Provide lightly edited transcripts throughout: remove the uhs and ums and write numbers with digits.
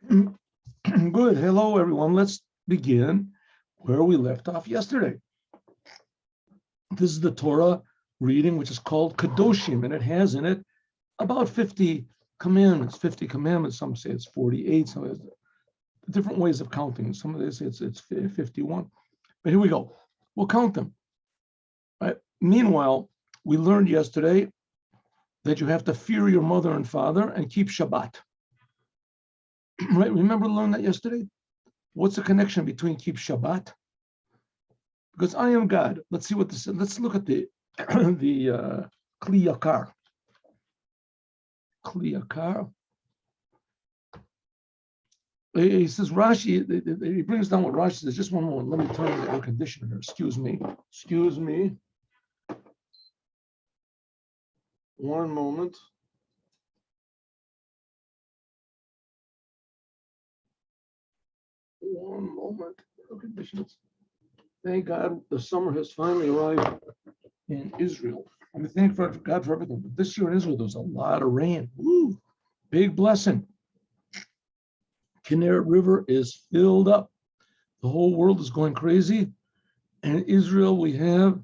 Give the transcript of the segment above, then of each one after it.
Good. Hello, everyone. Let's begin where we left off yesterday. This is the Torah reading, which is called Kadoshim, and it has in it about 50 commandments. 50 commandments. Some say it's 48. Some say different ways of counting. Some of this it's 51. But here we go. We'll count them. Right. Meanwhile, we learned yesterday that you have to fear your mother and father and keep Shabbat. Right? Remember learning that yesterday? What's the connection between keep Shabbat? Because I am God. Let's see what this is. Let's look at the Kli Yakar. Kli Yakar. He says Rashi. He brings down what Rashi says. Just one moment. Let me turn on the air conditioner. Excuse me. Excuse me. One moment. One moment. Air conditions. Thank God the summer has finally arrived in Israel. I mean, thank God for everything. But this year in Israel, there was a lot of rain. Woo! Big blessing. Kinneret River is filled up. The whole world is going crazy. And in Israel, we have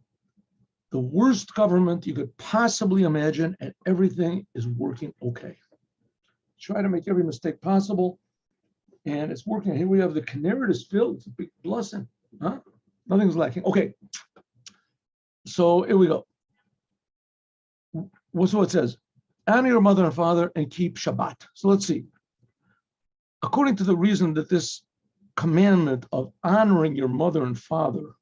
the worst government you could possibly imagine, and everything is working okay. Try to make every mistake possible, and it's working. Here we have the Kinneret is filled. It's a big blessing. Huh? Nothing's lacking. Okay. So here we go. So it says, honor your mother and father and keep Shabbat. So let's see. According to the reason that this commandment of honoring your mother and father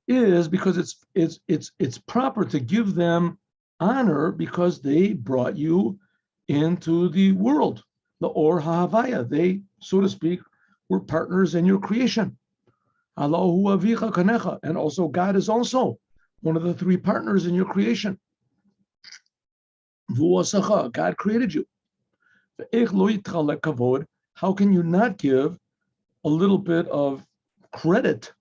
is because it's proper to give them honor because they brought you into the world, the Or HaHavaya. They, so to speak, were partners in your creation. Allahu avicha kanecha, and also God is also one of the three partners in your creation. V'uasacha, God created you. How can you not give a little bit of credit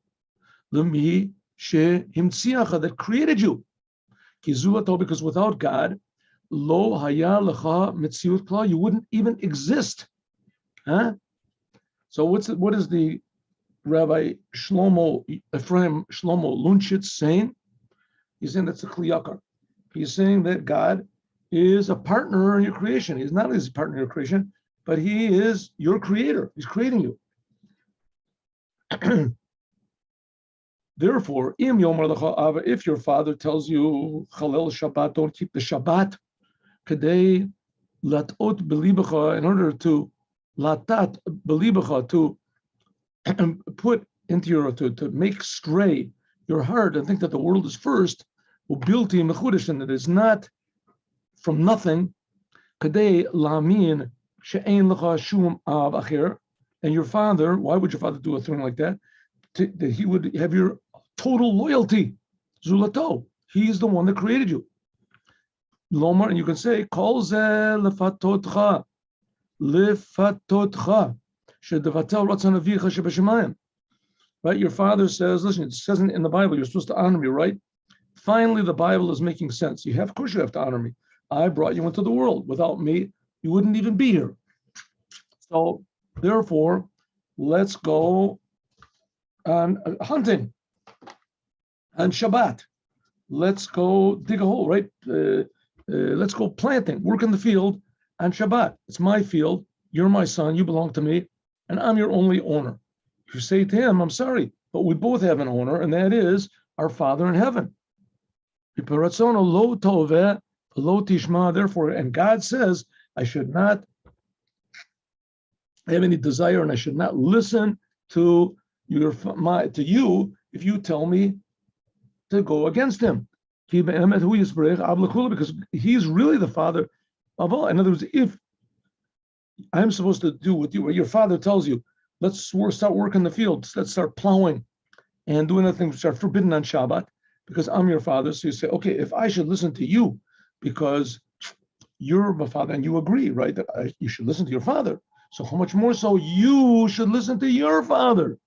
l'mi shehimtziacha, that created you? Because without God, lo haya lecha mitziut klal, you wouldn't even exist. Huh? So what is the Rabbi Ephraim Shlomo Lunchitz saying? He's saying that's a Kli Yakar. He's saying that God is a partner in your creation. He's not only a partner in your creation, but he is your creator. He's creating you. Therefore, if your father tells you, Chalel Shabbat, don't keep the Shabbat, Kadei latot belibacha, in order to latat belibacha, to put into your, to make stray your heart and think that the world is first, ubilti mechudesh, and it is not from nothing, Kadei lamin she'ein lecha shum av acher, and your father, why would your father do a thing like that? That he would have your total loyalty. Zulato. He's the one that created you. Lomar, and you can say, Kol ze lefatotcha. Lefatotcha. Shedevatel ratzon avicha shebeshemayim. Right? Your father says, listen, it says in the Bible, you're supposed to honor me, right? Finally, the Bible is making sense. Of course you have to honor me. I brought you into the world. Without me, you wouldn't even be here. So, therefore, let's go on hunting, on Shabbat. Let's go dig a hole, right? Let's go planting, work in the field on Shabbat. It's my field. You're my son. You belong to me, and I'm your only owner. You say to him, I'm sorry, but we both have an owner, and that is our Father in heaven. Therefore, and God says, I should not have any desire, and I should not listen to you if you tell me to go against him. Because he's really the father of all. In other words, if I'm supposed to do with you what your father tells you, let's start working the fields, let's start plowing and doing other things which are forbidden on Shabbat, because I'm your father. So you say, okay, if I should listen to you because you're my father and you agree, right, that you should listen to your father, so how much more so you should listen to your father.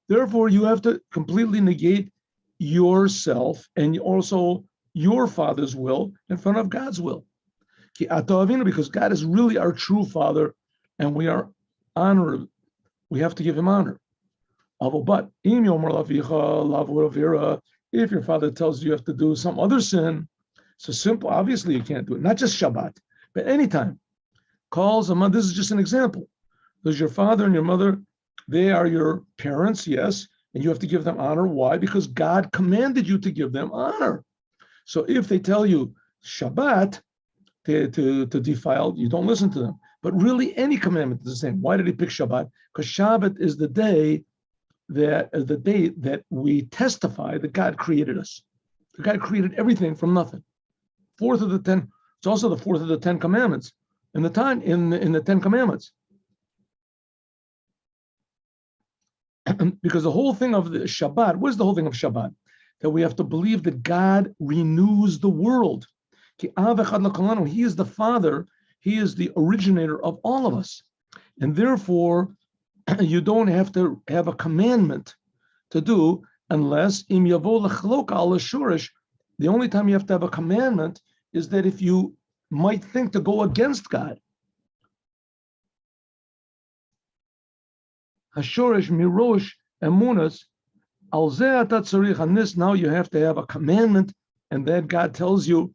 Therefore, you have to completely negate yourself and also your father's will in front of God's will. Because God is really our true father and we are honored. We have to give him honor. But if your father tells you have to do some other sin, so simple, obviously you can't do it. Not just Shabbat, but anytime. Calls a mother, this is just an example. There's your father and your mother, they are your parents, yes, and you have to give them honor. Why? Because God commanded you to give them honor. So if they tell you Shabbat to defile, you don't listen to them. But really any commandment is the same. Why did he pick Shabbat? Because Shabbat is the day that we testify that God created us. God created everything from nothing. Fourth of the 10, it's also the fourth of the 10 commandments in the 10 commandments. Because the whole thing of the Shabbat, what is the whole thing of Shabbat? That we have to believe that God renews the world. He is the Father, he is the originator of all of us. And therefore, you don't have to have a commandment to do unless im yavo lechlok al shurish. The only time you have to have a commandment is that if you might think to go against God. Hashorish mirosh emunas al zeh ata tzarich. On this now you have to have a commandment, and that God tells you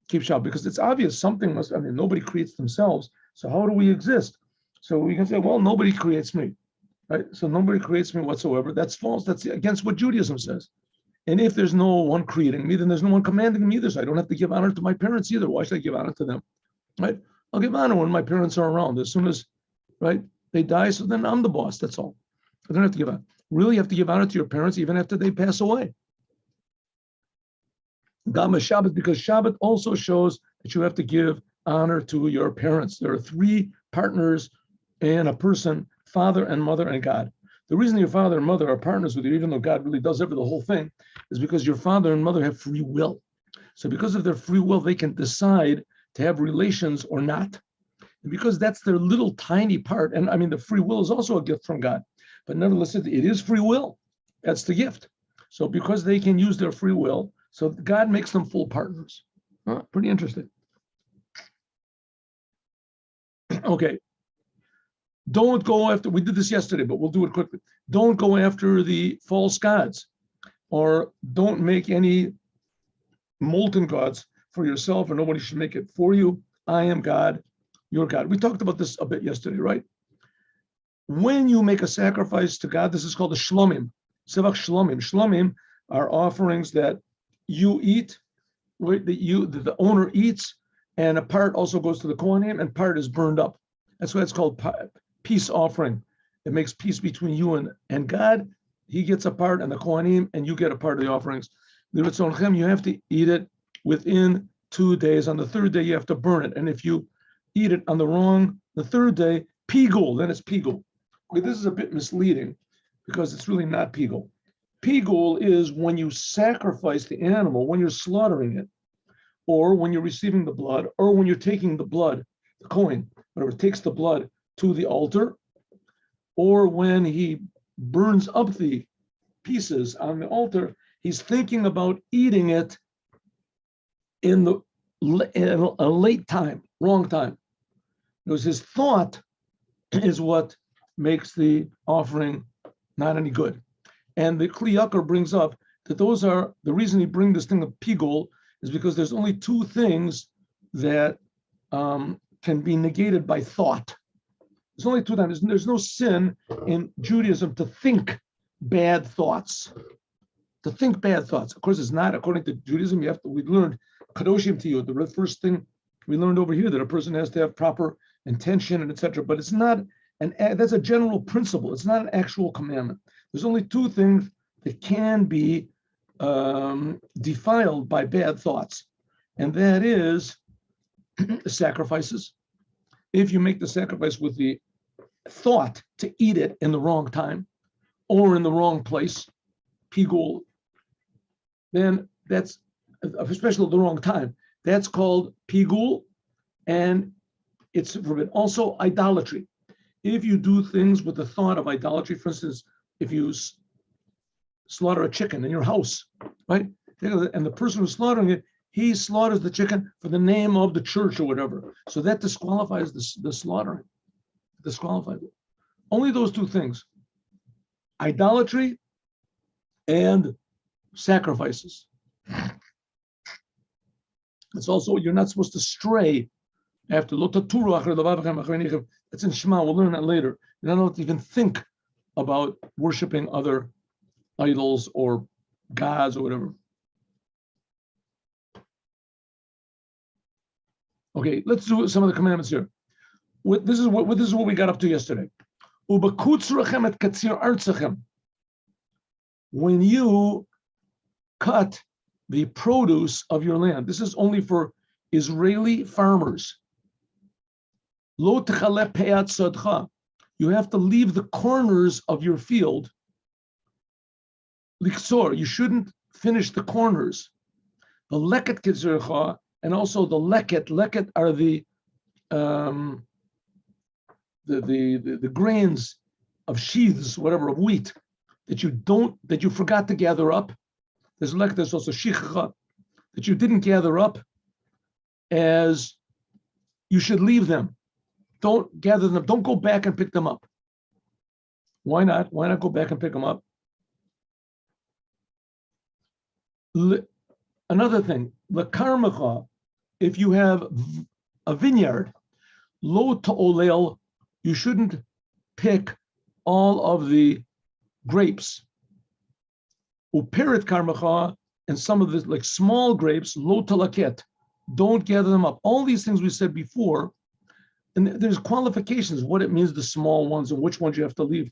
keep Shabbat, because it's obvious something must. I mean, nobody creates themselves. So how do we exist? So we can say, well, nobody creates me, right? So nobody creates me whatsoever. That's false. That's against what Judaism says. And if there's no one creating me, then there's no one commanding me either. So I don't have to give honor to my parents either. Why should I give honor to them, right? I'll give honor when my parents are around. As soon as, right, they die, so then I'm the boss. That's all. I don't have to give honor. Really, you have to give honor to your parents even after they pass away. Gama Shabbat, because Shabbat also shows that you have to give honor to your parents. There are three partners in a person: father and mother and God. The reason your father and mother are partners with you, even though God really does the whole thing, is because your father and mother have free will. So because of their free will, they can decide to have relations or not. And because that's their little tiny part, and I mean, the free will is also a gift from God, but nevertheless, it is free will. That's the gift. So because they can use their free will, so God makes them full partners. Pretty interesting. Okay. Don't go after, we did this yesterday, but we'll do it quickly. Don't go after the false gods, or don't make any molten gods for yourself, or nobody should make it for you. I am God, your God. We talked about this a bit yesterday, right? When you make a sacrifice to God, this is called a shlomim, sevach shlomim. Shlomim are offerings that you eat, right? That the owner eats, and a part also goes to the kohanim, and part is burned up. That's why it's called peace offering. It makes peace between you and God. He gets a part, and the kohanim, and you get a part of the offerings. You have to eat it within 2 days. On the third day, you have to burn it. And if you eat it on the third day, pigul, then it's pigul. Okay, this is a bit misleading because it's really not pigul. Pigul is when you sacrifice the animal, when you're slaughtering it, or when you're receiving the blood, or when you're taking the blood, the kohen, whatever, takes the blood to the altar, or when he burns up the pieces on the altar, he's thinking about eating it in a late time, wrong time. Because his thought is what makes the offering not any good. And the Kli Yakar brings up that those are, the reason he brings this thing of pigul is because there's only two things that can be negated by thought. There's only two times. There's no sin in Judaism to think bad thoughts. To think bad thoughts. Of course, it's not according to Judaism. We learned kadoshim to you. The first thing we learned over here that a person has to have proper intention and etc. But it's not, and that's a general principle. It's not an actual commandment. There's only two things that can be defiled by bad thoughts, and that is sacrifices. If you make the sacrifice with the thought to eat it in the wrong time or in the wrong place, pigul, then that's, especially the wrong time, that's called pigul, and it's forbidden. Also, idolatry. If you do things with the thought of idolatry, for instance, if you slaughter a chicken in your house, right? And the person who's slaughtering it, he slaughters the chicken for the name of the church or whatever. So that disqualifies the slaughtering. Disqualifies it. Only those two things: idolatry and sacrifices. It's also, you're not supposed to stray after. That's in Shema. We'll learn that later. You're not allowed to even think about worshiping other idols or gods or whatever. Okay, let's do some of the commandments here. This is what we got up to yesterday. When you cut the produce of your land, this is only for Israeli farmers. You have to leave the corners of your field. You shouldn't finish the corners. The leket kitzurcha, and also the leket. Leket are the grains of sheaths, whatever, of wheat that you forgot to gather up. There's leket. There's also shichcha that you didn't gather up, as you should leave them. Don't gather them. Don't go back and pick them up. Why not? Why not go back and pick them up? Another thing, lekarmecha, if you have a vineyard, lo ta'olel, you shouldn't pick all of the grapes. Upirit karmecha, and some of the like small grapes, lo talaket, don't gather them up. All these things we said before, and there's qualifications, what it means, the small ones and which ones you have to leave.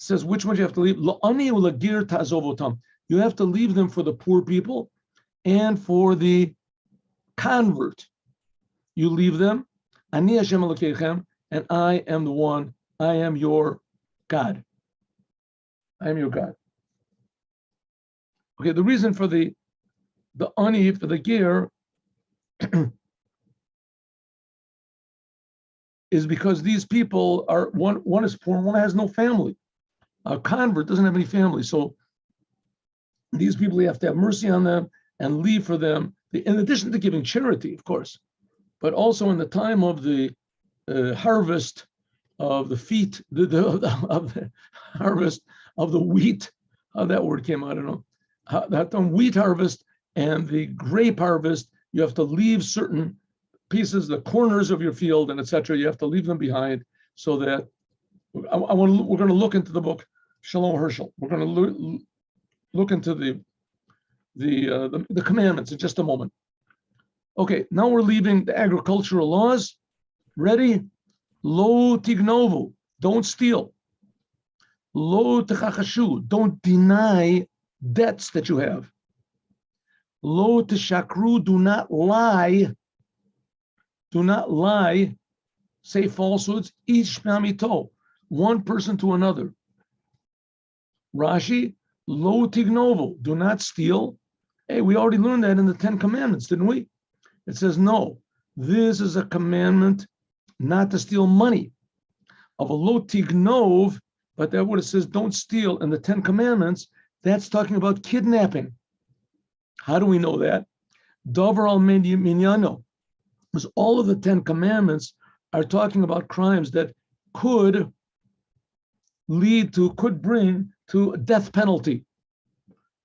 Says which ones you have to leave. You have to leave them for the poor people and for the convert. You leave them. Ani Hashem Elokeichem, and I am the one. I am your God. I am your God. Okay, the reason for the ani, for the ger, is because these people are, one is poor, one has no family. A convert doesn't have any family. So these people, you have to have mercy on them and leave for them, in addition to giving charity, of course, but also in the time of the harvest of the feet, of the harvest of the wheat, how that word came out, I don't know. That wheat harvest and the grape harvest, you have to leave certain pieces, the corners of your field, and etc. You have to leave them behind, so that we're going to look into the book Shalom Herschel. We're going to look into the commandments in just a moment. Okay, now we're leaving the agricultural laws. Ready? Lo tignovu, don't steal. Lo techachashu, don't deny debts that you have. Lo teshakru, do not lie. Do not lie, say falsehoods, each mamito, one person to another. Rashi, lo tignovo, do not steal. Hey, we already learned that in the 10 Commandments, didn't we? It says, no, this is a commandment not to steal money. Of a lo tignov, but that what it says, don't steal in the 10 Commandments, that's talking about kidnapping. How do we know that? Dover al minyano. Because all of the 10 Commandments are talking about crimes that could bring to a death penalty.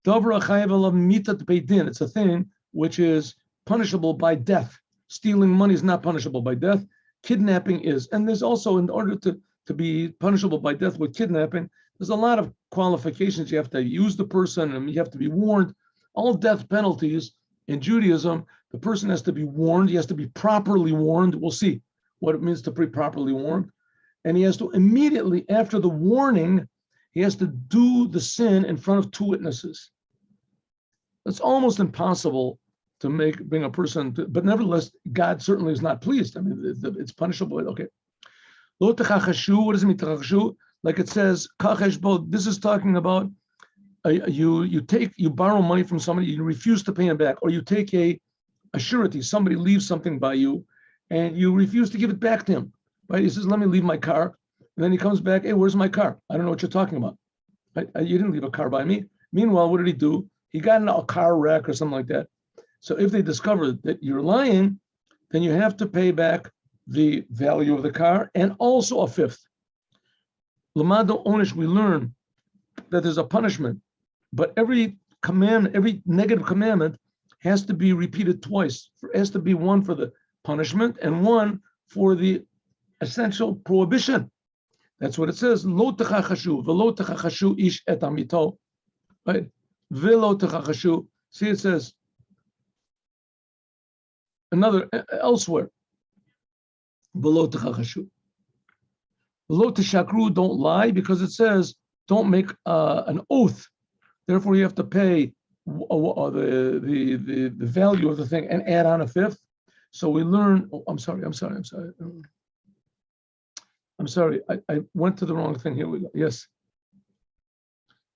It's a thing which is punishable by death. Stealing money is not punishable by death. Kidnapping is. And there's also, in order to be punishable by death with kidnapping, there's a lot of qualifications. You have to use the person, and you have to be warned. All death penalties in Judaism, the person has to be warned. He has to be properly warned. We'll see what it means to be properly warned. And he has to immediately, after the warning, he has to do the sin in front of 2 witnesses. It's almost impossible to bring a person to, but nevertheless, God certainly is not pleased. I mean, it's punishable. Okay. Lo techachashu, what does it mean, techachashu? Like it says, kacheshbo, this is talking about you borrow money from somebody, you refuse to pay him back, or you take a surety, somebody leaves something by you, and you refuse to give it back to him. Right? He says, let me leave my car. And then he comes back, hey, where's my car? I don't know what you're talking about. You didn't leave a car by me. Meanwhile, what did he do? He got in a car wreck or something like that. So if they discover that you're lying, then you have to pay back the value of the car and also a fifth. Lamado Onish, we learn that there's a punishment, but every commandment, every negative commandment has to be repeated twice. It has to be one for the punishment and one for the essential prohibition. That's what it says. Lo techachashu, velo techachashu ish et amito. Right? Velo techachashu. See, it says another elsewhere. Velo techachashu. Velo teshakru, don't lie, because it says don't make an oath. Therefore, you have to pay the value of the thing and add on a fifth. So we learn. Oh, I'm sorry. I went to the wrong thing. Here we go. Yes.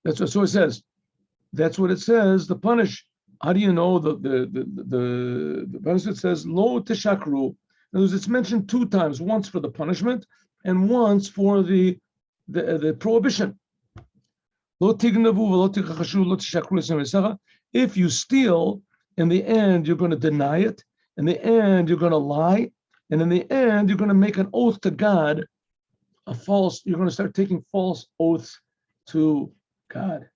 That's what, so it says. That's what it says. The punish. How do you know the it says lo teshakru? In other words, it's mentioned two times. Once for the punishment and once for the prohibition. Lo tignavu v'lo tichachashu lo teshakru. If you steal, in the end you're going to deny it. In the end you're going to lie, and in the end you're going to make an oath to God. You're going to start taking false oaths to God.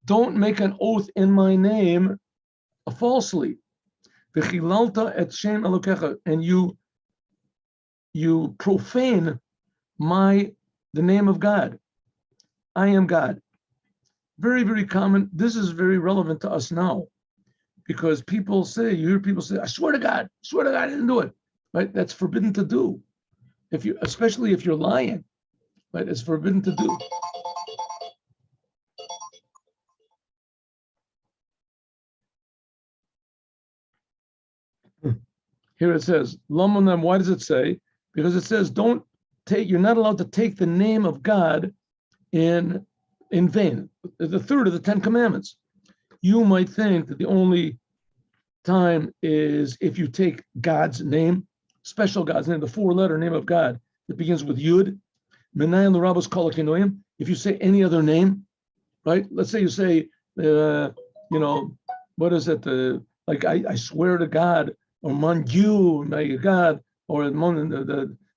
Don't make an oath in my name falsely. And you profane the name of God. I am God. Very, very common. This is very relevant to us now. Because you hear people say, I swear to God, I didn't do it. Right? That's forbidden to do. Especially if you're lying, right? It's forbidden to do. Here it says, Lamonam, why does it say? Because it says, you're not allowed to take the name of God in vain. The third of the 10 commandments. You might think that the only time is if you take God's name, special God's name, the 4-letter name of God that begins with Yud, Menayim l'Rabbos Kol HaKinoim. If you say any other name, right? Let's say you say, what is it? Like I swear to God, or mon Dieu, my God, or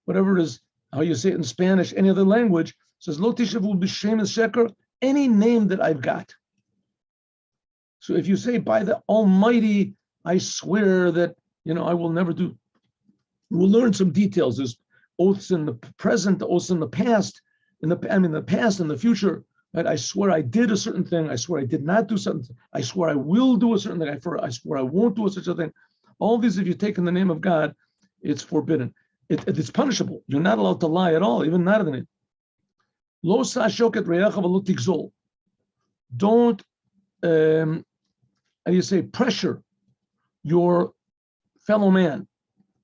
whatever it is, how you say it in Spanish, any other language. It says Lo tishavu b'shem sheker, any name that I've got. So if you say by the Almighty, I swear that I will never do. We'll learn some details. There's oaths in the present, oaths in the past, the past and the future. Right? I swear I did a certain thing. I swear I did not do something. I swear I will do a certain thing. I swear I won't do such a thing. All these, if you take in the name of God, it's forbidden. It's punishable. You're not allowed to lie at all, even not in the name. Lo sa'ashoket re'echa v'lo tigzol. Don't, pressure your fellow man.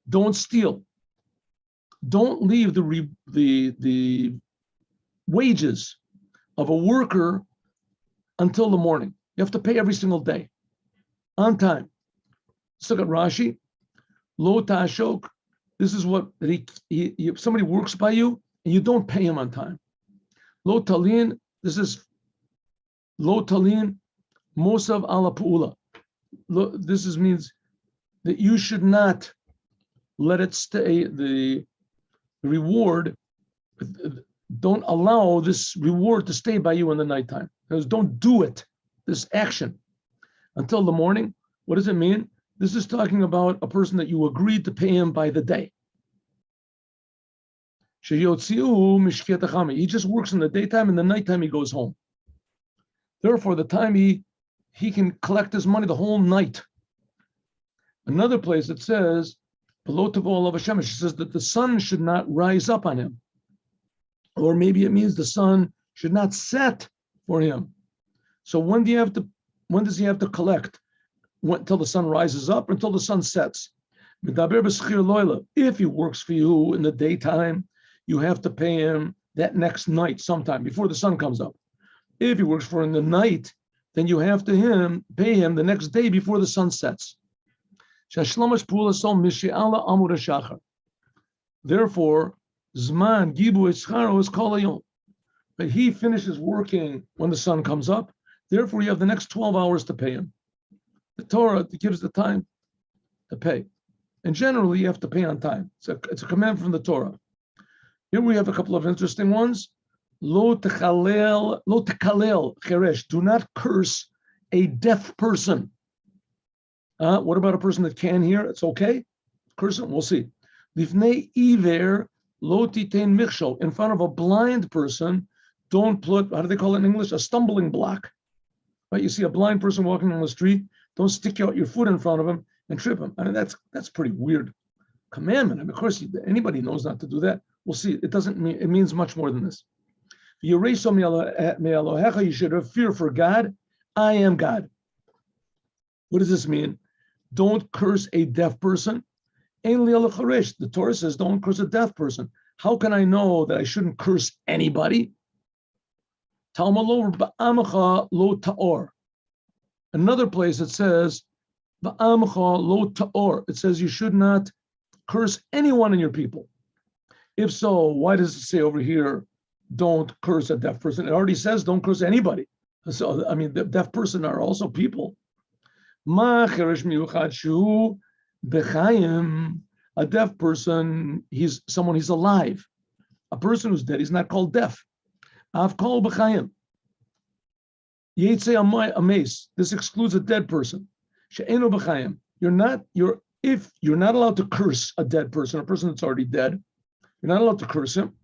Don't steal. Don't leave the wages of a worker until the morning. You have to pay every single day, on time. Let's look at Rashi. Lo ta'ashok. This is what if somebody works by you and you don't pay him on time. Lo talin. This is lo talin mosav ala pu'ula. This means that you should not let it stay. The reward. Don't allow this reward to stay by you in the nighttime. Because don't do it. This action until the morning. What does it mean? This is talking about a person that you agreed to pay him by the day. He just works in the daytime, and the nighttime he goes home. Therefore, the time he can collect his money the whole night. Another place it says, it says that the sun should not rise up on him. Or maybe it means the sun should not set for him. So when does he have to collect? Until the sun rises up or until the sun sets? If he works for you in the daytime, you have to pay him that next night sometime before the sun comes up. If he works for in the night, then you have to pay him the next day before the sun sets. Therefore, Zman Gibu Etzcharo is Kol Hayom. But he finishes working when the sun comes up. Therefore, you have the next 12 hours to pay him. The Torah gives the time to pay. And generally, you have to pay on time. It's a command from the Torah. Here we have a couple of interesting ones. Lo tekalel cheresh. Do not curse a deaf person. What about a person that can hear? It's okay. Curse him. We'll see. Lifnei iver lo titein michshol. In front of a blind person, don't put, how do they call it in English? A stumbling block. Right? You see a blind person walking on the street, don't stick out your foot in front of him and trip him. I mean, that's pretty weird commandment. I mean, of course, anybody knows not to do that. We'll see. It doesn't mean, it means much more than this. You should have fear for God. I am God. What does this mean? Don't curse a deaf person. The Torah says don't curse a deaf person. How can I know that I shouldn't curse anybody? Another place it says, it says you should not curse anyone in your people. If so, why does it say over here, don't curse a deaf person? It already says don't curse anybody. So, I mean, the deaf person are also people. A deaf person, he's alive. A person who's dead, he's not called deaf. This excludes a dead person. If you're not allowed to curse a dead person, a person that's already dead, you're not allowed to curse him.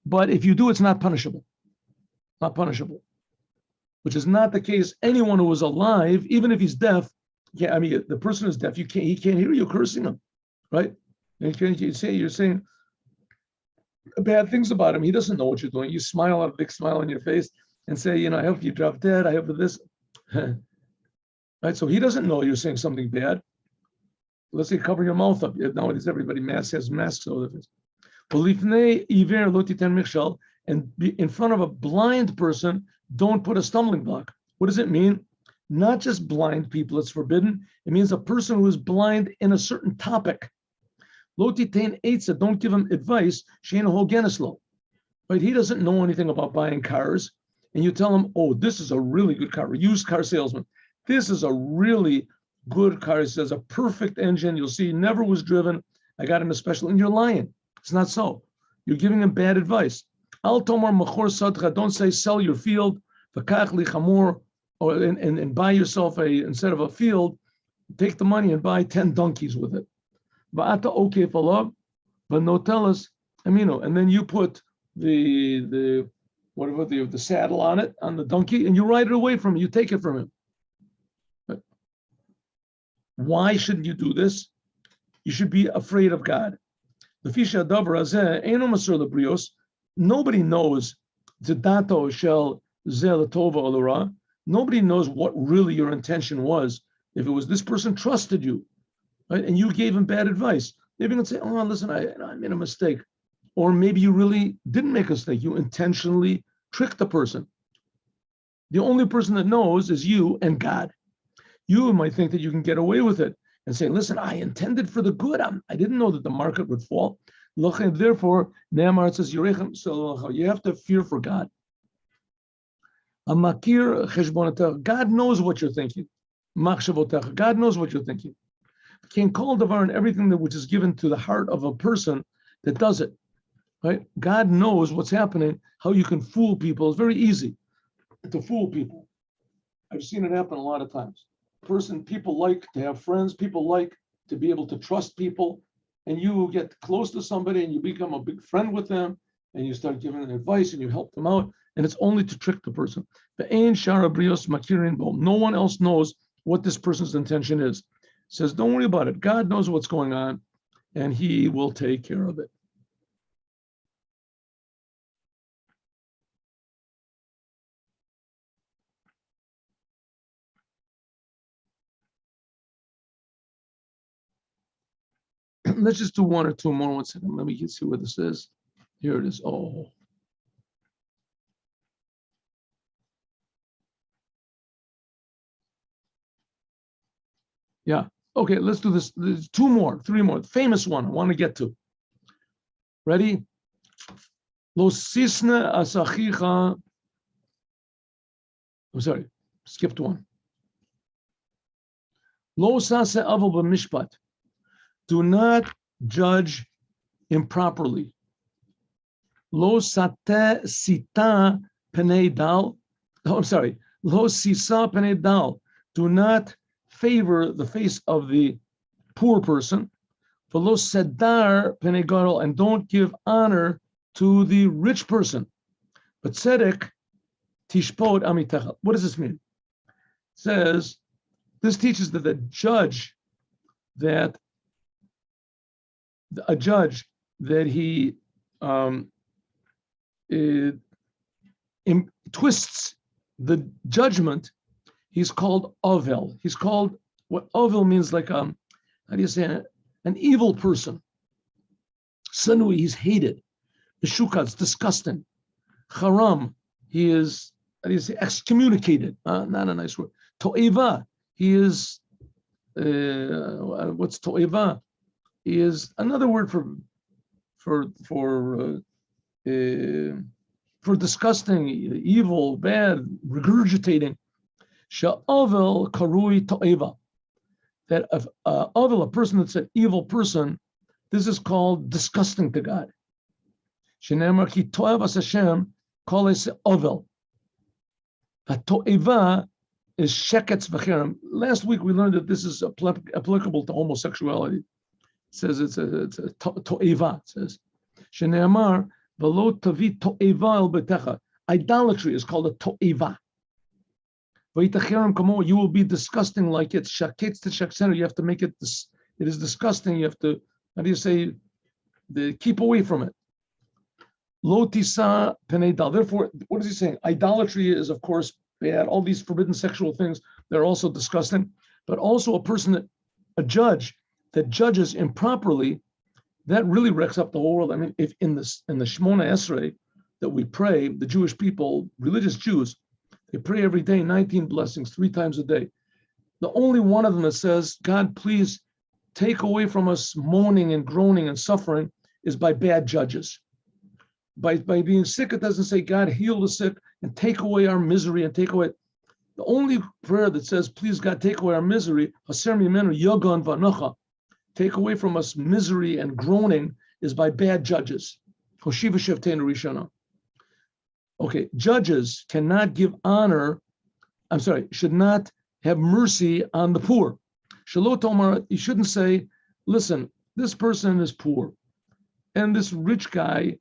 But if you do, it's not punishable. Not punishable. Which is not the case. Anyone who is alive, even if he's deaf, yeah, I mean, the person is deaf. He can't hear you cursing him, right? You're saying bad things about him. He doesn't know what you're doing. You smile, a big smile on your face, and say, I hope you drop dead. I hope this, right? So he doesn't know you're saying something bad. Let's say cover your mouth up. Nowadays, everybody has masks over their face. And in front of a blind person, don't put a stumbling block. What does it mean? Not just blind people, it's forbidden. It means a person who is blind in a certain topic. Don't give him advice. Right? He doesn't know anything about buying cars. And you tell him, oh, this is a really good car, a used car salesman. This is a really good car. It says a perfect engine. You'll see, never was driven. I got him a special, and you're lying. It's not so. You're giving him bad advice. Don't say sell your field, and buy yourself instead of a field, take the money and buy 10 donkeys with it. But no tell us, and then you put the saddle on it, on the donkey, and you ride it away from him. You take it from him. But why shouldn't you do this? You should be afraid of God. Nobody knows nobody knows what really your intention was. If it was this person trusted you, right, and you gave him bad advice, maybe you can say, oh, listen, I made a mistake. Or maybe you really didn't make a mistake. You intentionally tricked the person. The only person that knows is you and God. You might think that you can get away with it and say, listen, I intended for the good. I didn't know that the market would fall. Therefore, Nehemiah says, you have to fear for God. God knows what you're thinking. God knows what you're thinking. Can call Davar and everything that which is given to the heart of a person that does it. Right? God knows what's happening, how you can fool people. It's very easy to fool people. I've seen it happen a lot of times. People like to have friends, people like to be able to trust people, and you get close to somebody and you become a big friend with them, and you start giving them advice and you help them out, and it's only to trick the person. No one else knows what this person's intention is. It says, don't worry about it. God knows what's going on, and he will take care of it. Let's just do one or two more. 1 second. Let me see where this is. Here it is. Oh. Yeah. Okay, let's do this. There's three more. Famous one I want to get to. Ready? Lo sisne asachicha. I'm sorry, skipped one. Lo sase aval b'mishpat. Do not judge improperly. Lo sate sita penei dal. Oh, I'm sorry. Lo sisa penei dal. Do not favor the face of the poor person. V'lo sedar penei gadol, and don't give honor to the rich person. But tzedek tishpot amitecha. What does this mean? It says this teaches that a judge that he twists the judgment, he's called ovel. He's called, what ovel means, like how do you say, an evil person. Sanui, he's hated. Meshuka, it's disgusting. Haram, he is, how do you say, excommunicated. Not a nice word. To'eva, he is, what's to'eva? He is another word for disgusting, evil, bad, regurgitating. Sha'avel karui to'eva. That a person that's an evil person, this is called disgusting to God. Shenemar ki to'evas Hashem koles ovel. A to'eva is sheketz v'cherem. Last week we learned that this is applicable to homosexuality. It says it's a to'eva. It says shenemar v'lo tavi to'eva el betecha. Idolatry is called a to'eva. You will be disgusting like it. You have to make it. It is disgusting. You have to. How do you say? Keep away from it. Lo tisa penedal. Therefore, what is he saying? Idolatry is, of course, bad. All these forbidden sexual things, they're also disgusting. But also a judge that judges improperly, that really wrecks up the whole world. I mean, if in the Shemona Esrei that we pray, the Jewish people, religious Jews, they pray every day, 19 blessings, 3 times a day. The only one of them that says, God, please take away from us moaning and groaning and suffering, is by bad judges. By being sick, it doesn't say, God, heal the sick and take away our misery and take away. The only prayer that says, please, God, take away our misery, take away from us misery and groaning, is by bad judges. Okay, judges cannot give honor, should not have mercy on the poor. Shalot Omar, you shouldn't say, listen, this person is poor, and this rich guy,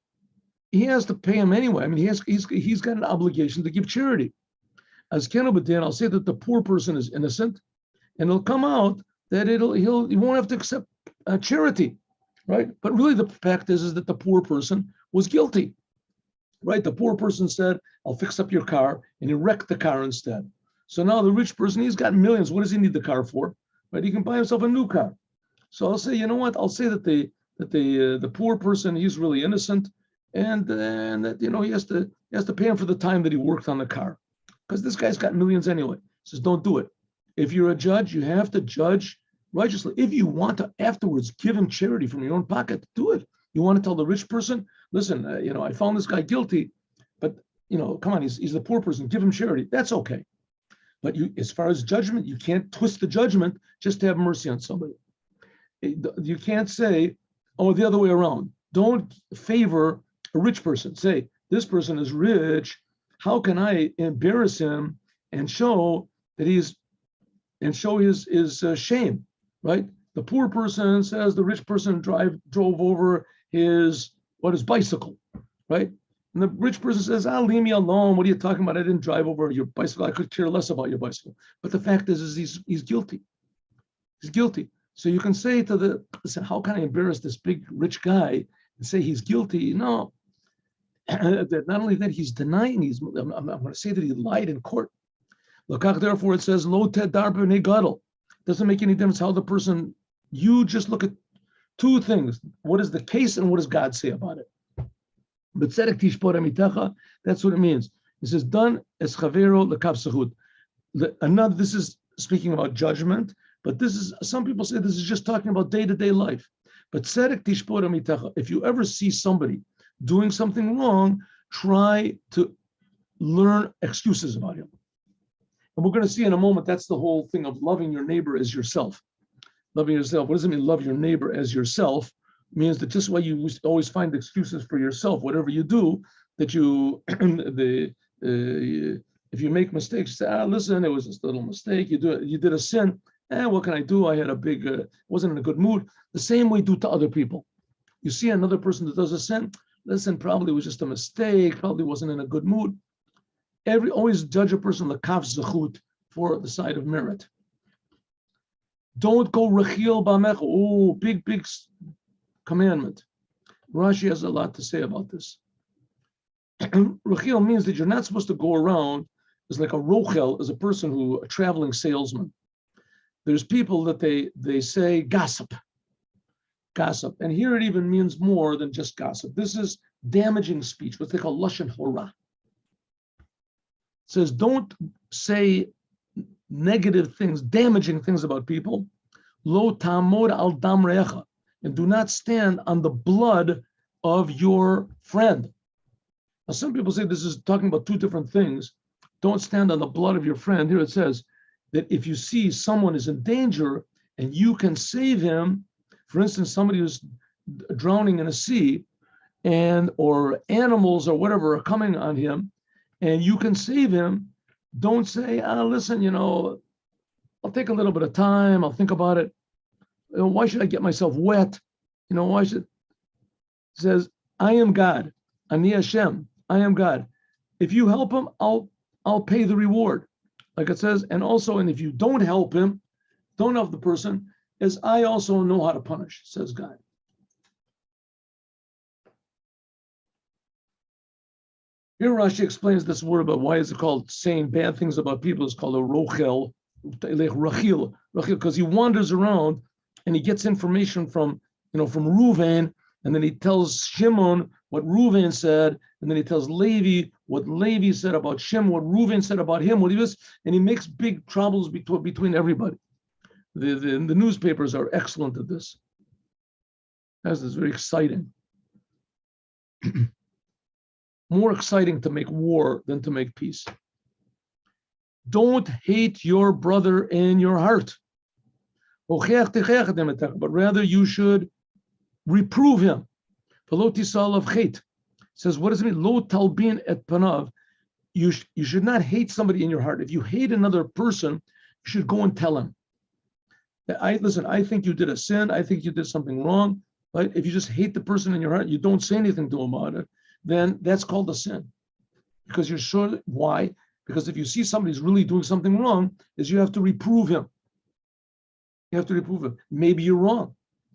he has to pay him anyway. I mean, he's got an obligation to give charity. As Kenobadin, I'll say that the poor person is innocent, and it'll come out that he won't have to accept charity, right? But really, the fact is that the poor person was guilty. Right, the poor person said, I'll fix up your car, and he wrecked the car instead. So now the rich person, he's got millions. What does he need the car for? Right, he can buy himself a new car. So I'll say, you know what? I'll say that the poor person, he's really innocent, and that he has to pay him for the time that he worked on the car, because this guy's got millions anyway. He says, don't do it. If you're a judge, you have to judge righteously. If you want to afterwards give him charity from your own pocket, do it. You want to tell the rich person, listen, I found this guy guilty, but come on, he's the poor person. Give him charity. That's okay. But as far as judgment, you can't twist the judgment just to have mercy on somebody. You can't say, oh, the other way around. Don't favor a rich person. Say, this person is rich. How can I embarrass him and show that his shame, right? The poor person says the rich person drove over his bicycle, right? And the rich person says, leave me alone. What are you talking about? I didn't drive over your bicycle. I could care less about your bicycle. But the fact is he's guilty. He's guilty. So you can say listen, how can I embarrass this big rich guy and say he's guilty? No. That not only that, he's denying, I'm going to say that he lied in court. Therefore it says, lo tedar b'nei gadol. Doesn't make any difference how the person, you just look at 2 things. What is the case and what does God say about it? But tzedek tishpot amitecha, that's what it means. It says, dan es chavero lekav sahud. This is speaking about judgment, But this is, some people say this is just talking about day-to-day life. But tzedek tishpor amitecha. If you ever see somebody doing something wrong, try to learn excuses about him. And we're going to see in a moment, that's the whole thing of loving your neighbor as yourself. Loving yourself. What does it mean, love your neighbor as yourself? It means that just why you always find excuses for yourself, whatever you do, that you, if you make mistakes, say, listen, it was just a little mistake. You did a sin. What can I do? I had wasn't in a good mood. The same way do to other people. You see another person that does a sin, listen, probably it was just a mistake, probably wasn't in a good mood. Always judge a person l'kaf zechut, for the side of merit. Don't go rechil b'amecha. Oh, big commandment. Rashi has a lot to say about this. Rechil means that you're not supposed to go around as like a rochel, as a traveling salesman. There's people that they say gossip. And here it even means more than just gossip. This is damaging speech, what they call lashon hora. It says don't say negative things, damaging things about people. Lo tamod al dam recha, and do not stand on the blood of your friend. Now, some people say this is talking about two different things. Don't stand on the blood of your friend. Here it says that if you see someone is in danger and you can save him, for instance, somebody who's drowning in a sea, or animals or whatever are coming on him, and you can save him, don't say, listen, I'll take a little bit of time, I'll think about it. Why should I get myself wet? It says, I am God. Ani Hashem. I am God. If you help him, I'll pay the reward. Like it says, and if you don't help him, don't help the person, as I also know how to punish, says God. Here Rashi explains this word about why is it called saying bad things about people. It's called a rochel, rachil, because he wanders around and he gets information from Reuven, and then he tells Shimon what Reuven said, and then he tells Levi what Levi said about Shimon, what Reuven said about him, what he was, and he makes big troubles between everybody. The newspapers are excellent at this. That's very exciting. More exciting to make war than to make peace. Don't hate your brother in your heart, but rather you should reprove him. It says, what does it mean? Lo talbin et panav. You should not hate somebody in your heart. If you hate another person, you should go and tell him. I think you did a sin. I think you did something wrong. Right? If you just hate the person in your heart, you don't say anything to him about it, then that's called a sin. Because you're sure, why? Because if you see somebody's really doing something wrong, is you have to reprove him. You have to reprove him. Maybe you're wrong,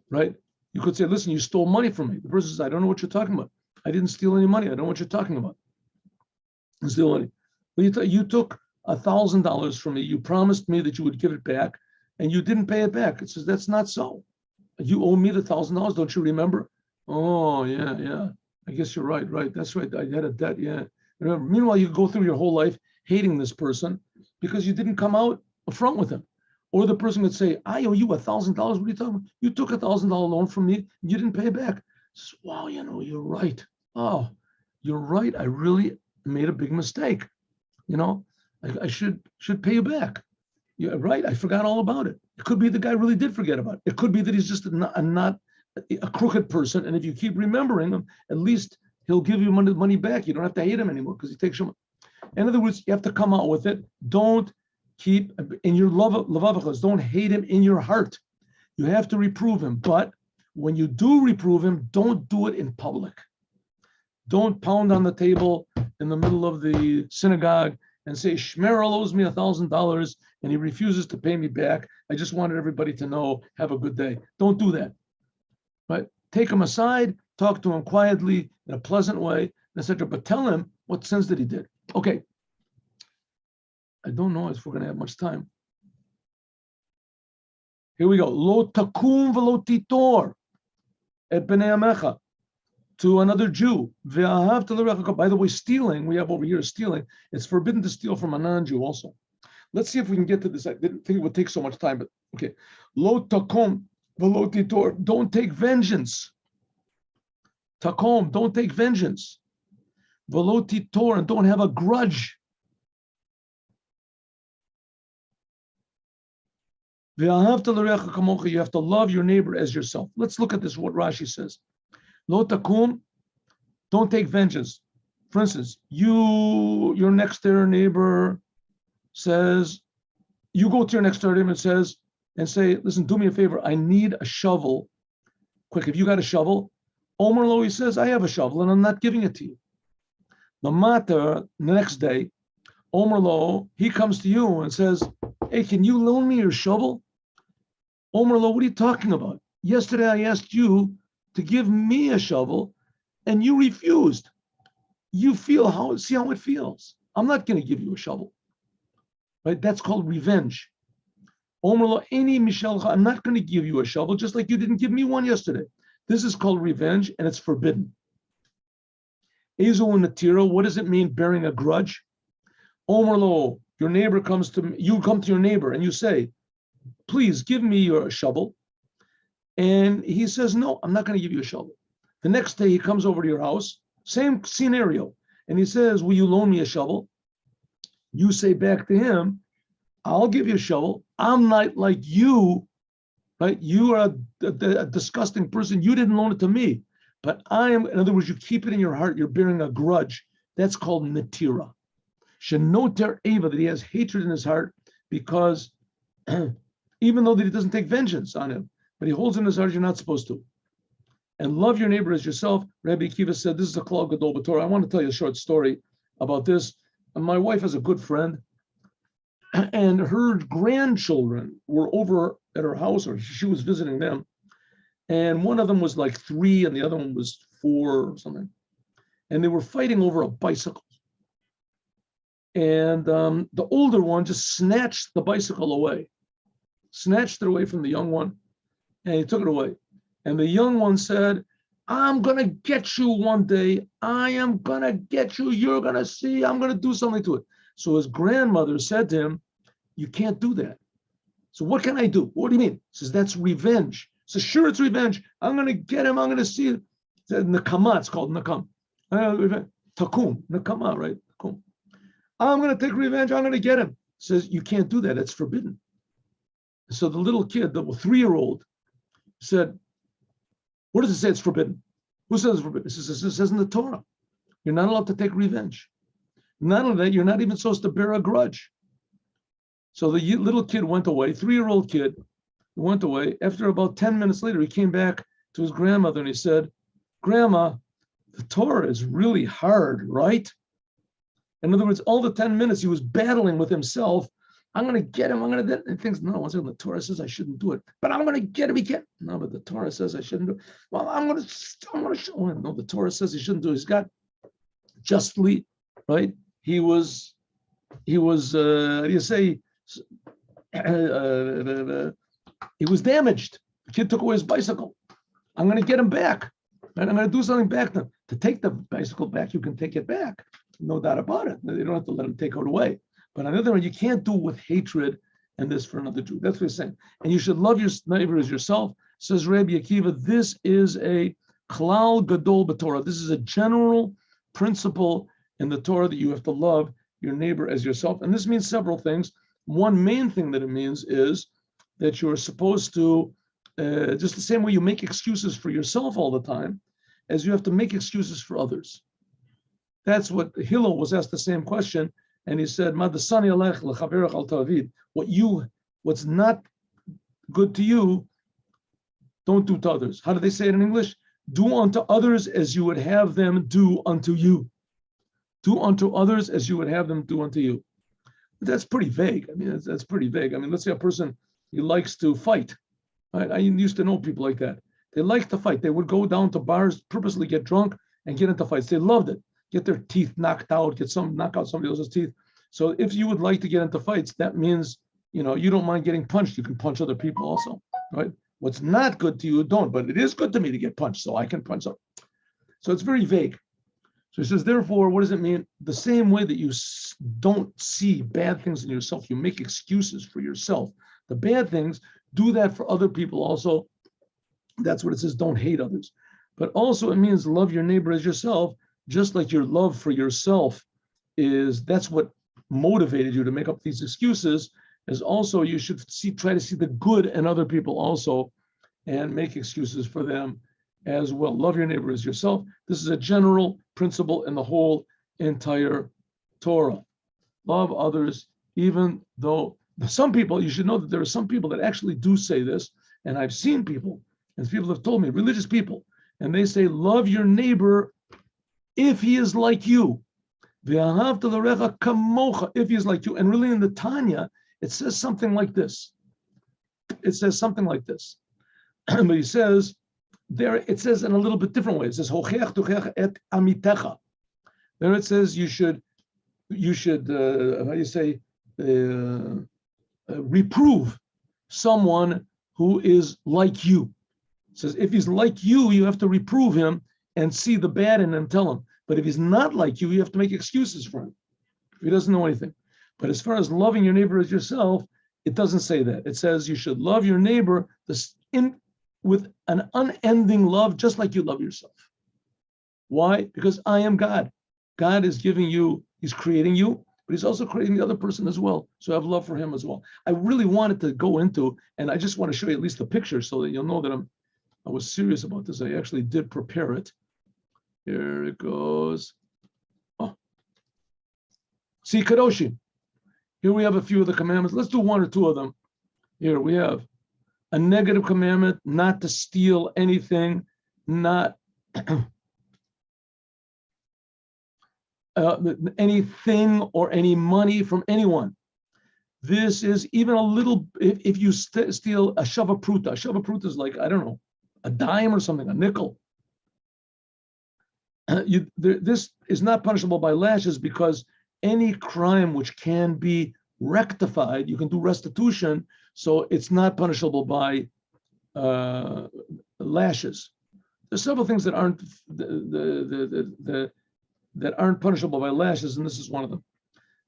right? You could say, listen, you stole money from me. The person says, I don't know what you're talking about. I didn't steal any money. I don't know what you're talking about. You steal money. Well, you took $1,000 from me. You promised me that you would give it back, and you didn't pay it back. It says, that's not so. You owe me the $1,000. Don't you remember? Oh, yeah. I guess you're right. That's right. I had a debt. Yeah. Remember, meanwhile, you go through your whole life hating this person because you didn't come out upfront with him. Or the person would say, I owe you $1,000. What are you talking about? You took $1,000 loan from me. And you didn't pay it back. Says, wow, you're right. Oh, you're right. I really made a big mistake. I should pay you back. You're right. I forgot all about it. It could be the guy really did forget about it. It could be that he's just not a crooked person. And if you keep remembering him, at least he'll give you money back. You don't have to hate him anymore because he takes your money. In other words, you have to come out with it. Don't keep in your levavachas. Don't hate him in your heart. You have to reprove him. But when you do reprove him, don't do it in public. Don't pound on the table in the middle of the synagogue and say, Shmerel owes me $1,000 and he refuses to pay me back. I just wanted everybody to know, have a good day. Don't do that. Right? Take him aside, talk to him quietly in a pleasant way, etc. But tell him what sins that he did. Okay. I don't know if we're going to have much time. Here we go. Lo takum v'lo titor et b'nei amecha, to another Jew. By the way, stealing, we have over here stealing. It's forbidden to steal from a non-Jew also. Let's see if we can get to this. I didn't think it would take so much time, but okay. Lo takom v'lo titor. Don't take vengeance. Takom, don't take vengeance. V'lo titor, and don't have a grudge. You have to love your neighbor as yourself. Let's look at this, what Rashi says. Lo takum, don't take vengeance. For instance, your next door neighbor says, you go to your next door neighbor and say, listen, do me a favor, I need a shovel. Quick, if you got a shovel, Omer Lo, he says, I have a shovel and I'm not giving it to you. The matter, the next day, Omer Lo, he comes to you and says, hey, can you loan me your shovel? Omer Lo, what are you talking about? Yesterday I asked you to give me a shovel and you refused. You see how it feels. I'm not going to give you a shovel. Right? That's called revenge. Omer Lo, any Mishalcha, I'm not going to give you a shovel, just like you didn't give me one yesterday. This is called revenge, and it's forbidden. Ezo Natira, what does it mean, bearing a grudge? Omer Lo, your neighbor comes to me, you come to your neighbor and you say, please give me your shovel. And he says, no, I'm not going to give you a shovel. The next day he comes over to your house, same scenario, and he says, will you loan me a shovel? You say back to him, I'll give you a shovel. I'm not like you, right? You are a disgusting person. You didn't loan it to me, but I am, in other words, you keep it in your heart. You're bearing a grudge. That's called natira. Shenoter eva, that he has hatred in his heart because even though that he doesn't take vengeance on him, but he holds in his heart, you're not supposed to. And love your neighbor as yourself. Rabbi Akiva said, this is a klal gadol b'Torah. I want to tell you a short story about this. And my wife has a good friend, and her grandchildren were over at her house, or she was visiting them. And one of them was like 3 and the other one was 4 or something. And they were fighting over a bicycle. And the older one just snatched the bicycle away, snatched it away from the young one, and he took it away. And the young one said, I'm going to get you one day. I am going to get you. You're going to see. I'm going to do something to it. So his grandmother said to him, you can't do that. So what can I do? What do you mean? He says, that's revenge. He says, sure, it's revenge. I'm going to get him. I'm going to see it. Nakama, it's called nakam. Takum, nakama, right? Takum. I'm going to take revenge. I'm going to get him. He says, you can't do that. It's forbidden. So the little kid, the 3-year-old, said, what does it say it's forbidden? Who says it's forbidden? It says in the Torah, you're not allowed to take revenge. Not only that, you're not even supposed to bear a grudge. So the little kid went away, 3-year-old kid went away. After about 10 minutes later, he came back to his grandmother and he said, Grandma, the Torah is really hard, right? In other words, all the 10 minutes he was battling with himself. I'm going to get him. I'm going to get him. And thinks, no, the Torah says I shouldn't do it. But I'm going to get him. He can't. No, but the Torah says I shouldn't do it. Well, I'm going to show him. No, the Torah says he shouldn't do it. He's got justly, right? He was, how do you say, he was damaged. The kid took away his bicycle. I'm going to get him back. And I'm going to do something back to him. To take the bicycle back, you can take it back. No doubt about it. You don't have to let him take it away. But on the other hand, you can't do it with hatred and this for another Jew. That's what he's saying. And you should love your neighbor as yourself. Says Rabbi Akiva, this is a klal gadol b'Torah. This is a general principle in the Torah that you have to love your neighbor as yourself. And this means several things. One main thing that it means is that you're supposed to, just the same way you make excuses for yourself all the time, as you have to make excuses for others. That's what Hillel was asked the same question. And he said, what's not good to you, don't do to others. How do they say it in English? Do unto others as you would have them do unto you. Do unto others as you would have them do unto you. But that's pretty vague. I mean, that's pretty vague. I mean, let's say a person, he likes to fight. Right? I used to know people like that. They like to fight. They would go down to bars, purposely get drunk and get into fights. They loved it. Get their teeth knocked out, knock out somebody else's teeth. So if you would like to get into fights, that means, you don't mind getting punched. You can punch other people also, right? What's not good to you, don't. But it is good to me to get punched, so I can punch up. So it's very vague. So he says, therefore, what does it mean? The same way that you don't see bad things in yourself, you make excuses for yourself. The bad things, do that for other people also. That's what it says, don't hate others. But also it means love your neighbor as yourself, just like your love for yourself that's what motivated you to make up these excuses, is also you should try to see the good in other people also and make excuses for them as well. Love your neighbor as yourself. This is a general principle in the whole entire Torah. Love others, even though some people, you should know that there are some people that actually do say this, and I've seen people, and people have told me, religious people, and they say, love your neighbor if he is like you. If he is like you. And really in the Tanya, it says something like this. It says something like this. But he says, there it says in a little bit different way. It says hochech tuchech et amitecha. There it says you should how do you say reprove someone who is like you. It says if he's like you, you have to reprove him and see the bad in him, tell him. But if he's not like you, you have to make excuses for him if he doesn't know anything. But as far as loving your neighbor as yourself, it doesn't say that. It says you should love your neighbor with an unending love, just like you love yourself. Why? Because I am God. God is giving you, he's creating you, but he's also creating the other person as well. So I have love for him as well. I really wanted to go into, and I just want to show you at least the picture so that you'll know that I was serious about this. I actually did prepare it. Here it goes. Oh. See, Kadoshim. Here we have a few of the commandments. Let's do one or two of them. Here we have a negative commandment, not to steal anything, not anything or any money from anyone. This is even a little, if you steal a shava pruta is like, I don't know, a dime or something, a nickel. This is not punishable by lashes because any crime which can be rectified, you can do restitution, so it's not punishable by lashes. There's several things that aren't that aren't punishable by lashes, and this is one of them.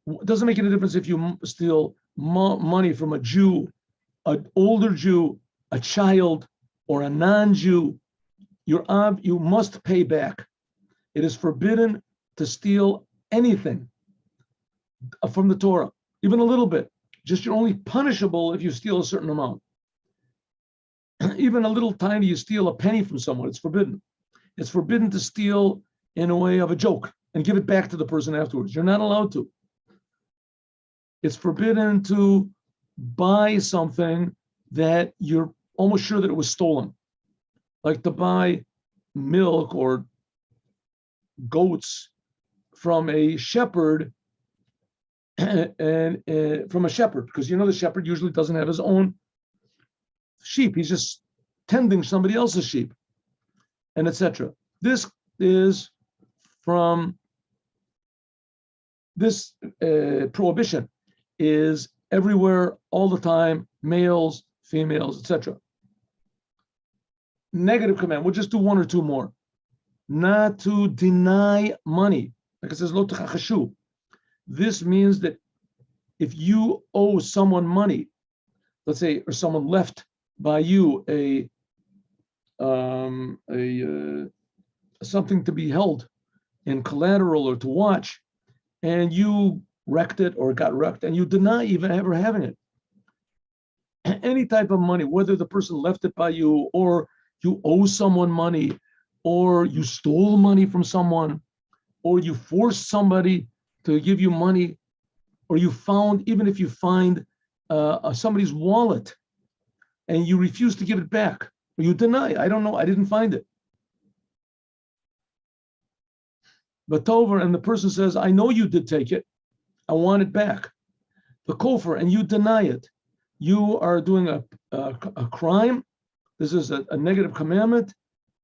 It doesn't make any difference if you steal money from a Jew, an older Jew, a child, or a non-Jew. You must pay back. It is forbidden to steal anything from the Torah, even a little bit. Just you're only punishable if you steal a certain amount. Even a little tiny, you steal a penny from someone, it's forbidden. It's forbidden to steal in a way of a joke and give it back to the person afterwards. You're not allowed to. It's forbidden to buy something that you're almost sure that it was stolen, like to buy milk or goats from a shepherd, and from a shepherd, because you know the shepherd usually doesn't have his own sheep. He's just tending somebody else's sheep, and etc. This is from this prohibition is everywhere, all the time, males, females, etc. Negative command, we'll just do one or two more. Not to deny money. Like it says, lo techachashu. This means that if you owe someone money, let's say, or someone left by you something to be held in collateral or to watch, and you wrecked it or got wrecked, and you deny even ever having it. Any type of money, whether the person left it by you, or you owe someone money, or you stole money from someone, or you forced somebody to give you money, or you found, even if you find somebody's wallet and you refuse to give it back, or you deny, I don't know, I didn't find it. But over, and the person says, I know you did take it, I want it back. The kofar, and you deny it. You are doing a crime. This is a negative commandment.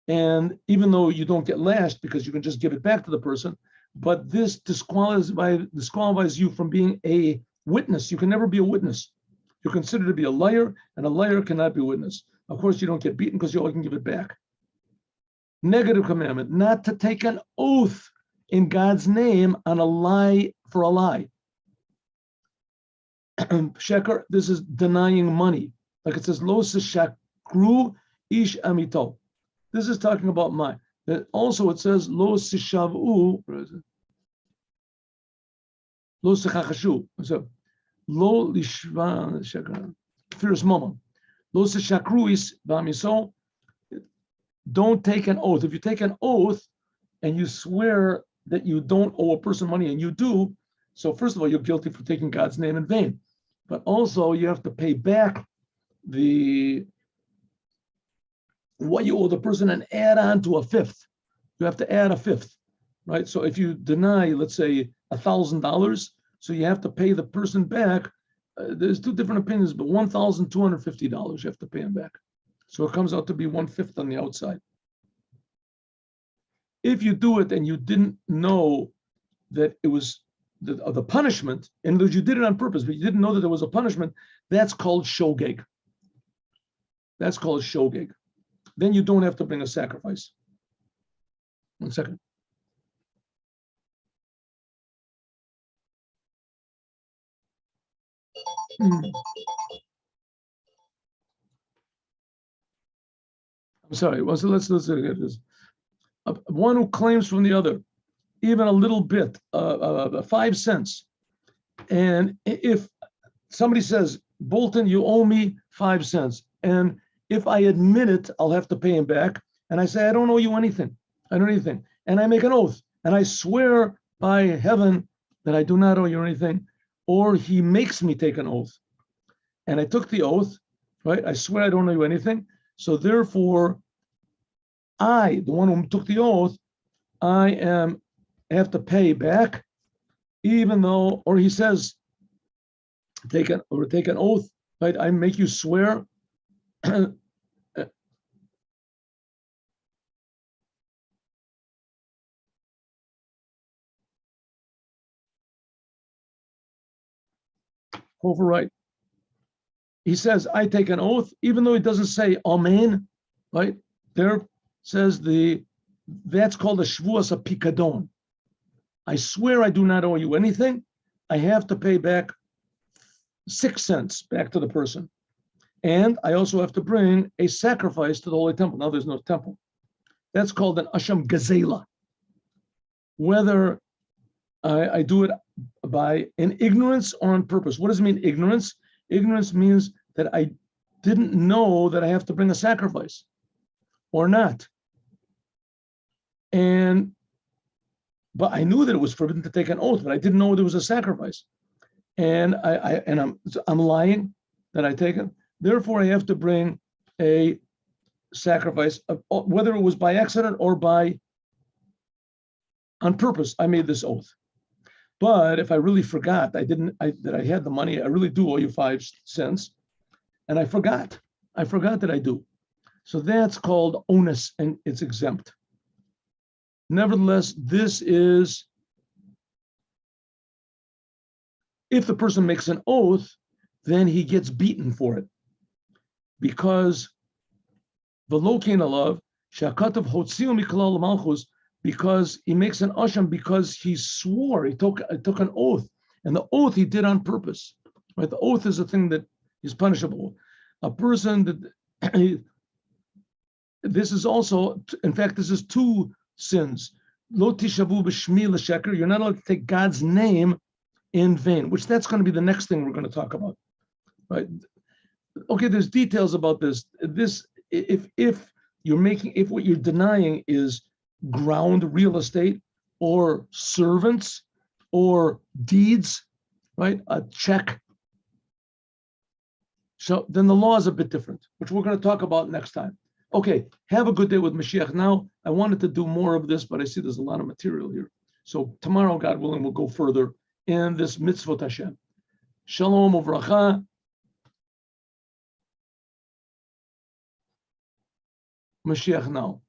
And even though you don't get lashed because you can just give it back to the person, but this disqualifies you from being a witness. You can never be a witness. You're considered to be a liar, and a liar cannot be a witness. Of course, you don't get beaten because you always can give it back. Negative commandment, not to take an oath in God's name on a lie for a lie. Sheker, this is denying money. Like it says, lo shakru ish amito. This is talking about money. Also, it says, lo sishavu, lo sechachashu. So, lo lishva, sheker, first moment. Lo shakru is bamiso. Don't take an oath. If you take an oath and you swear that you don't owe a person money and you do, so first of all, you're guilty for taking God's name in vain. But also you have to pay back what you owe the person and add on to a fifth. You have to add a fifth, right? So if you deny, let's say $1,000, so you have to pay the person back. There's two different opinions, but $1,250 you have to pay him back. So it comes out to be 1/5 on the outside. If you do it and you didn't know that it was the punishment, and you did it on purpose, but you didn't know that there was a punishment, that's called shogeg. That's called shogeg. Then you don't have to bring a sacrifice. 1 second. I'm sorry. Well, so let's look at this. One who claims from the other, even a little bit, 5 cents. And if somebody says, Bolton, you owe me 5 cents. And if I admit it, I'll have to pay him back. And I say, I don't owe you anything. I don't owe anything. And I make an oath. And I swear by heaven that I do not owe you anything. Or he makes me take an oath. And I took the oath, right? I swear I don't owe you anything. So therefore, I, the one who took the oath, I have to pay back, even though, or he says, take an oath, right? I make you swear. Overwrite. He says, I take an oath, even though it doesn't say amen, right? There says that's called a shvuas, a pikadon. I swear I do not owe you anything. I have to pay back 6 cents back to the person. And I also have to bring a sacrifice to the Holy Temple. Now there's no temple. That's called an Asham Gazela. Whether I do it in ignorance or on purpose. What does it mean, ignorance? Ignorance means that I didn't know that I have to bring a sacrifice or not. But I knew that it was forbidden to take an oath, but I didn't know there was a sacrifice. And I'm lying that I take it. Therefore, I have to bring a sacrifice, whether it was by accident or on purpose. I made this oath. But if I really forgot, that I had the money, I really do owe you 5 cents, and I forgot that I do. So that's called onus, and it's exempt. Nevertheless, this is, if the person makes an oath, then he gets beaten for it. Because v'lokein alav shakatav hotziu miklal malchus, because he makes an asham, because he swore, he took an oath, and the oath he did on purpose. Right? The oath is a thing that is punishable. A person that this is also, in fact, this is 2 sins. Lo tishavu b'shmi l'sheker. You're not allowed to take God's name in vain, which that's going to be the next thing we're going to talk about, right? Okay, there's details about this. This, if what you're denying is ground real estate or servants or deeds, right? A check. So then the law is a bit different, which we're going to talk about next time. Okay, have a good day with Mashiach. Now, I wanted to do more of this, but I see there's a lot of material here. So tomorrow, God willing, we'll go further in this mitzvot Hashem. Shalom uvracha. Mashiach now.